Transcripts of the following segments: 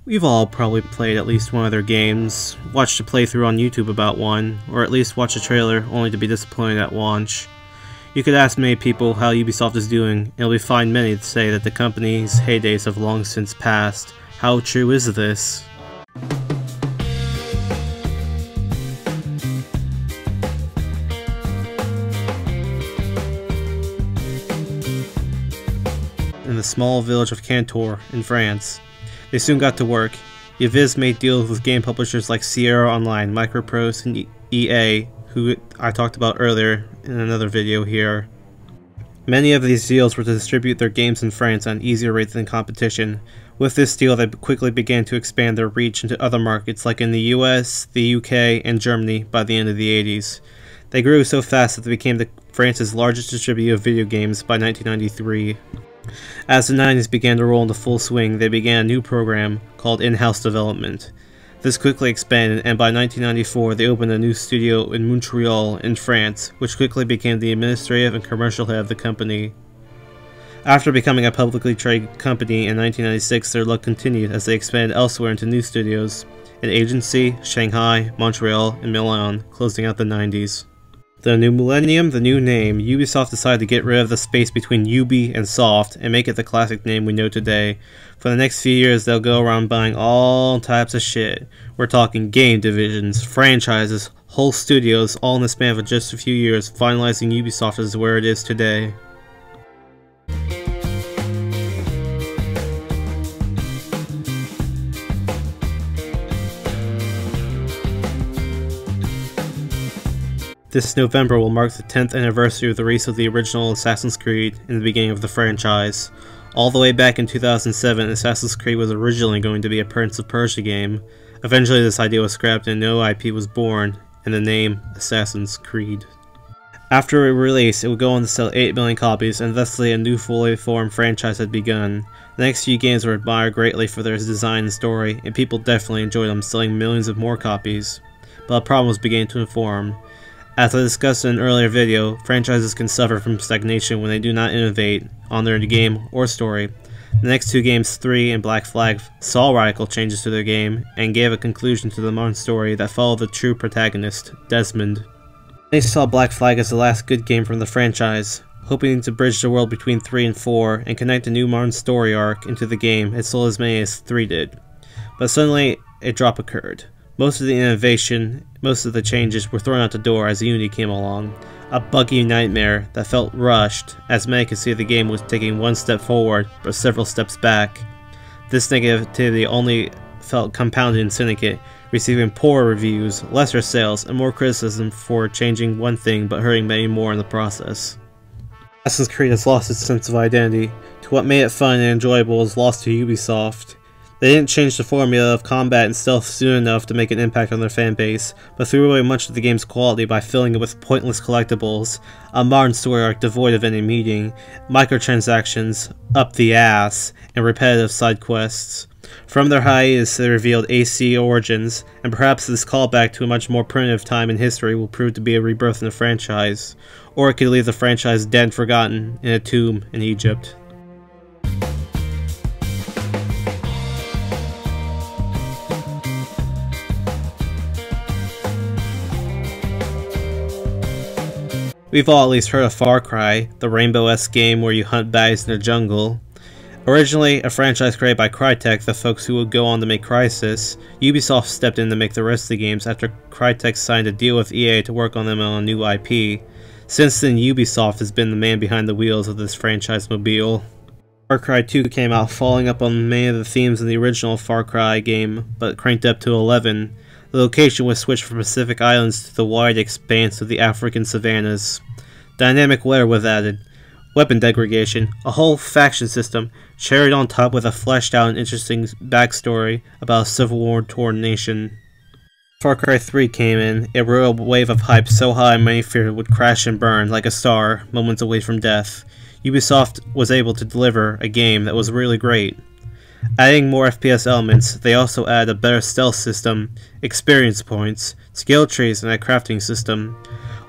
We've all probably played at least one of their games, watched a playthrough on YouTube about one, or at least watched a trailer only to be disappointed at launch. You could ask many people how Ubisoft is doing, and you'll find many to say that the company's heydays have long since passed. How true is this? In the small village of Cantor, in France, they soon got to work. Ubisoft made deals with game publishers like Sierra Online, Microprose, and EA, who I talked about earlier in another video here. Many of these deals were to distribute their games in France on easier rates than competition. With this deal, they quickly began to expand their reach into other markets like in the US, the UK, and Germany by the end of the 80s. They grew so fast that they became France's largest distributor of video games by 1993. As the 90s began to roll into full swing, they began a new program called in-house development. This quickly expanded, and by 1994 they opened a new studio in Montreal in France, which quickly became the administrative and commercial head of the company. After becoming a publicly traded company in 1996, their luck continued as they expanded elsewhere into new studios in Agency, Shanghai, Montreal, and Milan, closing out the 90s. The new millennium, the new name, Ubisoft decided to get rid of the space between Ubi and Soft and make it the classic name we know today. For the next few years, they'll go around buying all types of shit. We're talking game divisions, franchises, whole studios, all in the span of just a few years, finalizing Ubisoft as where it is today. This November will mark the 10th anniversary of the release of the original Assassin's Creed and the beginning of the franchise. All the way back in 2007, Assassin's Creed was originally going to be a Prince of Persia game. Eventually this idea was scrapped and no IP was born, and the name Assassin's Creed. After its release, it would go on to sell 8 million copies, and thusly a new fully formed franchise had begun. The next few games were admired greatly for their design and story, and people definitely enjoyed them, selling millions of more copies. But a problem was beginning to form. As I discussed in an earlier video, franchises can suffer from stagnation when they do not innovate on their game or story. The next two games, 3 and Black Flag, saw radical changes to their game and gave a conclusion to the modern story that followed the true protagonist, Desmond. They saw Black Flag as the last good game from the franchise, hoping to bridge the world between 3 and 4 and connect a new modern story arc into the game. It sold as many as 3 did. But suddenly, a drop occurred. Most of the innovation, most of the changes were thrown out the door as Unity came along. A buggy nightmare that felt rushed, as many could see the game was taking one step forward, but several steps back. This negativity only felt compounded in Syndicate, receiving poor reviews, lesser sales, and more criticism for changing one thing but hurting many more in the process. Assassin's Creed has lost its sense of identity. To what made it fun and enjoyable is lost to Ubisoft. They didn't change the formula of combat and stealth soon enough to make an impact on their fanbase, but threw away much of the game's quality by filling it with pointless collectibles, a modern story arc devoid of any meaning, microtransactions up the ass, and repetitive side quests. From their hiatus, they revealed AC Origins, and perhaps this callback to a much more primitive time in history will prove to be a rebirth in the franchise, or it could leave the franchise dead and forgotten in a tomb in Egypt. We've all at least heard of Far Cry, the Rainbow-esque game where you hunt baddies in the jungle. Originally a franchise created by Crytek, the folks who would go on to make Crysis, Ubisoft stepped in to make the rest of the games after Crytek signed a deal with EA to work on them on a new IP. Since then, Ubisoft has been the man behind the wheels of this franchise mobile. Far Cry 2 came out following up on many of the themes in the original Far Cry game, but cranked up to 11. The location was switched from Pacific Islands to the wide expanse of the African savannas. Dynamic weather was added, weapon degradation, a whole faction system, cherried on top with a fleshed out and interesting backstory about a civil war-torn nation. Far Cry 3 came in, it rode a wave of hype so high many feared it would crash and burn like a star, moments away from death. Ubisoft was able to deliver a game that was really great. Adding more FPS elements, they also added a better stealth system, experience points, skill trees, and a crafting system.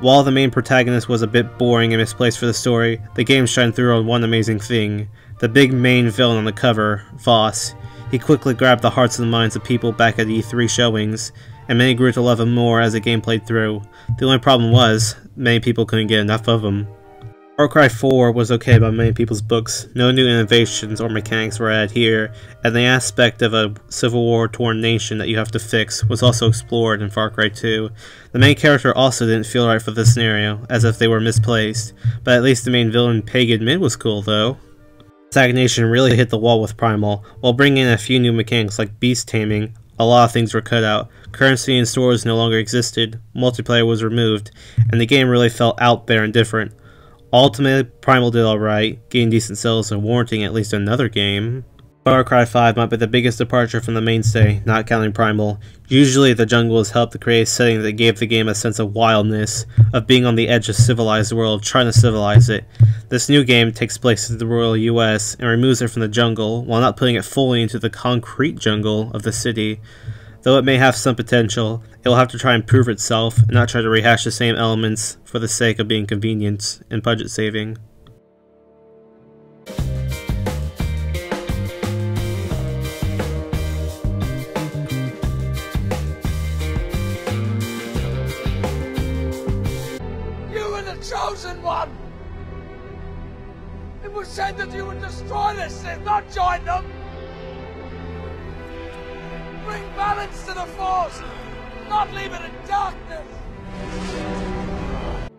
While the main protagonist was a bit boring and misplaced for the story, the game shined through on one amazing thing. The big main villain on the cover, Voss. He quickly grabbed the hearts and minds of people back at E3 showings, and many grew to love him more as the game played through. The only problem was, many people couldn't get enough of him. Far Cry 4 was okay by many people's books. No new innovations or mechanics were added here, and the aspect of a civil war-torn nation that you have to fix was also explored in Far Cry 2. The main character also didn't feel right for this scenario, as if they were misplaced, but at least the main villain Pagan Mid was cool though. Stagnation really hit the wall with Primal. While bringing in a few new mechanics like beast taming, a lot of things were cut out. Currency in stores no longer existed, multiplayer was removed, and the game really felt out there and different. Ultimately, Primal did alright, getting decent sales and warranting at least another game. Far Cry 5 might be the biggest departure from the mainstay, not counting Primal. Usually the jungle has helped to create a setting that gave the game a sense of wildness, of being on the edge of a civilized world, trying to civilize it. This new game takes place in the rural US and removes it from the jungle, while not putting it fully into the concrete jungle of the city. Though it may have some potential, it will have to try and prove itself, and not try to rehash the same elements for the sake of being convenient and budget saving. You were the chosen one! It was said that you would destroy this city, not join them! Bring balance to the Force, not leave it in darkness!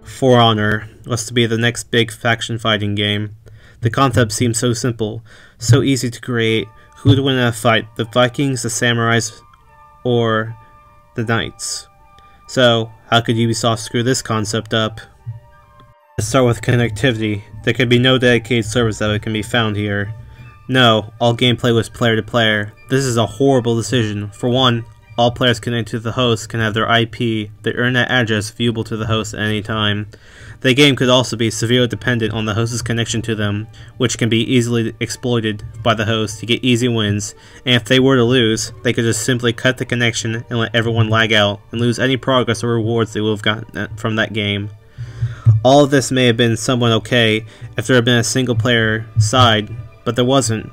For Honor was to be the next big faction fighting game. The concept seemed so simple, so easy to create. Who would win in a fight, the Vikings, the Samurais, or the Knights? So, how could Ubisoft screw this concept up? Let's start with connectivity. There can be no dedicated servers that can be found here. No, all gameplay was player to player. This is a horrible decision. For one, all players connected to the host can have their IP, their internet address, viewable to the host at any time. The game could also be severely dependent on the host's connection to them, which can be easily exploited by the host to get easy wins, and if they were to lose, they could just simply cut the connection and let everyone lag out, and lose any progress or rewards they would have gotten from that game. All of this may have been somewhat okay if there had been a single player side, but there wasn't.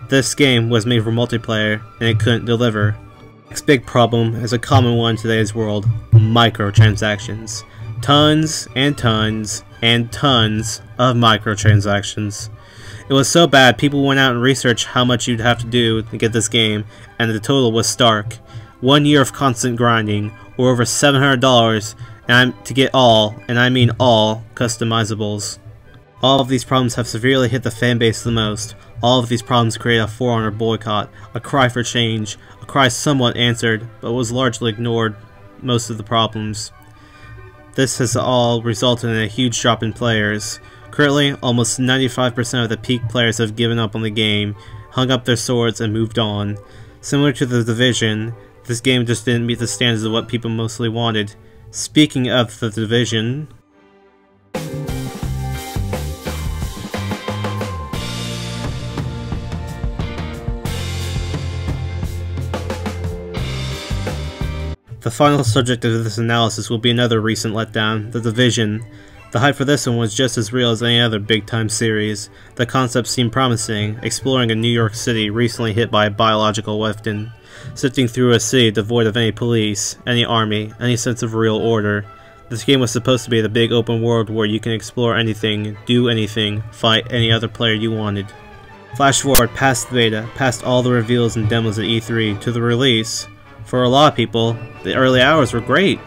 This game was made for multiplayer, and it couldn't deliver. Next big problem is a common one in today's world: microtransactions. Tons and tons and tons of microtransactions. It was so bad people went out and researched how much you'd have to do to get this game, and the total was stark. 1 year of constant grinding, or over $700 to get all, and I mean all, customizables. All of these problems have severely hit the fanbase the most. All of these problems create a For Honor boycott, a cry for change, a cry somewhat answered, but was largely ignored most of the problems. This has all resulted in a huge drop in players. Currently, almost 95% of the peak players have given up on the game, hung up their swords, and moved on. Similar to The Division, this game just didn't meet the standards of what people mostly wanted. Speaking of The Division, the final subject of this analysis will be another recent letdown, The Division. The hype for this one was just as real as any other big-time series. The concept seemed promising, exploring a New York City recently hit by a biological weapon, sifting through a city devoid of any police, any army, any sense of real order. This game was supposed to be the big open world where you can explore anything, do anything, fight any other player you wanted. Flash forward past the beta, past all the reveals and demos at E3, to the release. For a lot of people, the early hours were great,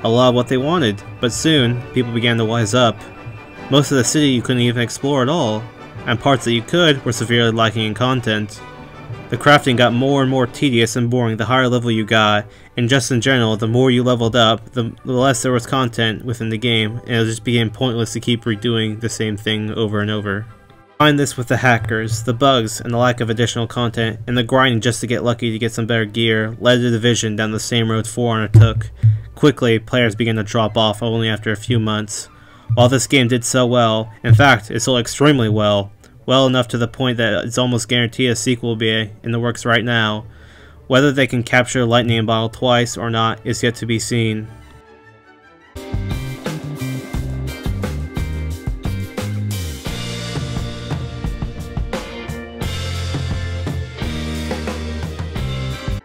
a lot of what they wanted, but soon, people began to wise up. Most of the city you couldn't even explore at all, and parts that you could were severely lacking in content. The crafting got more and more tedious and boring the higher level you got, and just in general, the more you leveled up, the less there was content within the game, and it just became pointless to keep redoing the same thing over and over. Combine this with the hackers, the bugs, and the lack of additional content, and the grinding just to get lucky to get some better gear, led the Division down the same road For Honor took. Quickly, players began to drop off only after a few months. While this game did sell well, in fact, it sold extremely well enough to the point that it's almost guaranteed a sequel will be in the works right now. Whether they can capture Lightning Bottle twice or not is yet to be seen.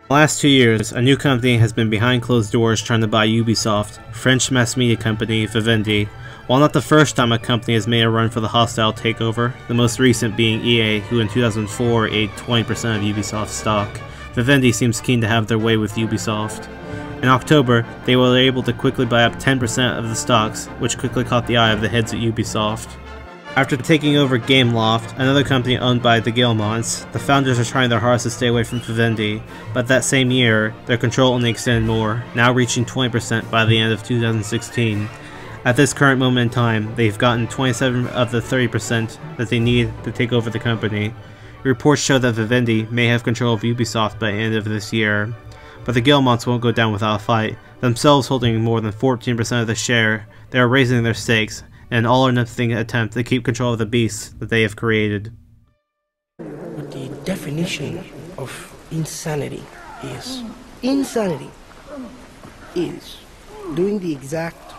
the last 2 years, a new company has been behind closed doors trying to buy Ubisoft, French mass media company Vivendi. While not the first time a company has made a run for the hostile takeover, the most recent being EA, who in 2004 ate 20% of Ubisoft's stock, Vivendi seems keen to have their way with Ubisoft. In October, they were able to quickly buy up 10% of the stocks, which quickly caught the eye of the heads at Ubisoft. After taking over Gameloft, another company owned by the Guillemonts, the founders are trying their hardest to stay away from Vivendi, but that same year, their control only extended more, now reaching 20% by the end of 2016. At this current moment in time, they've gotten 27 of the 30% that they need to take over the company. Reports show that Vivendi may have control of Ubisoft by the end of this year, but the Guillemonts won't go down without a fight. Themselves holding more than 14% of the share, they are raising their stakes, in an all-or-nothing attempt to keep control of the beasts that they have created. What the definition of insanity is. Insanity is doing the exact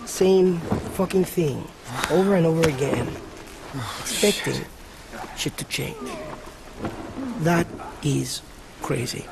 same fucking thing over and over again, expecting shit to change. That is crazy.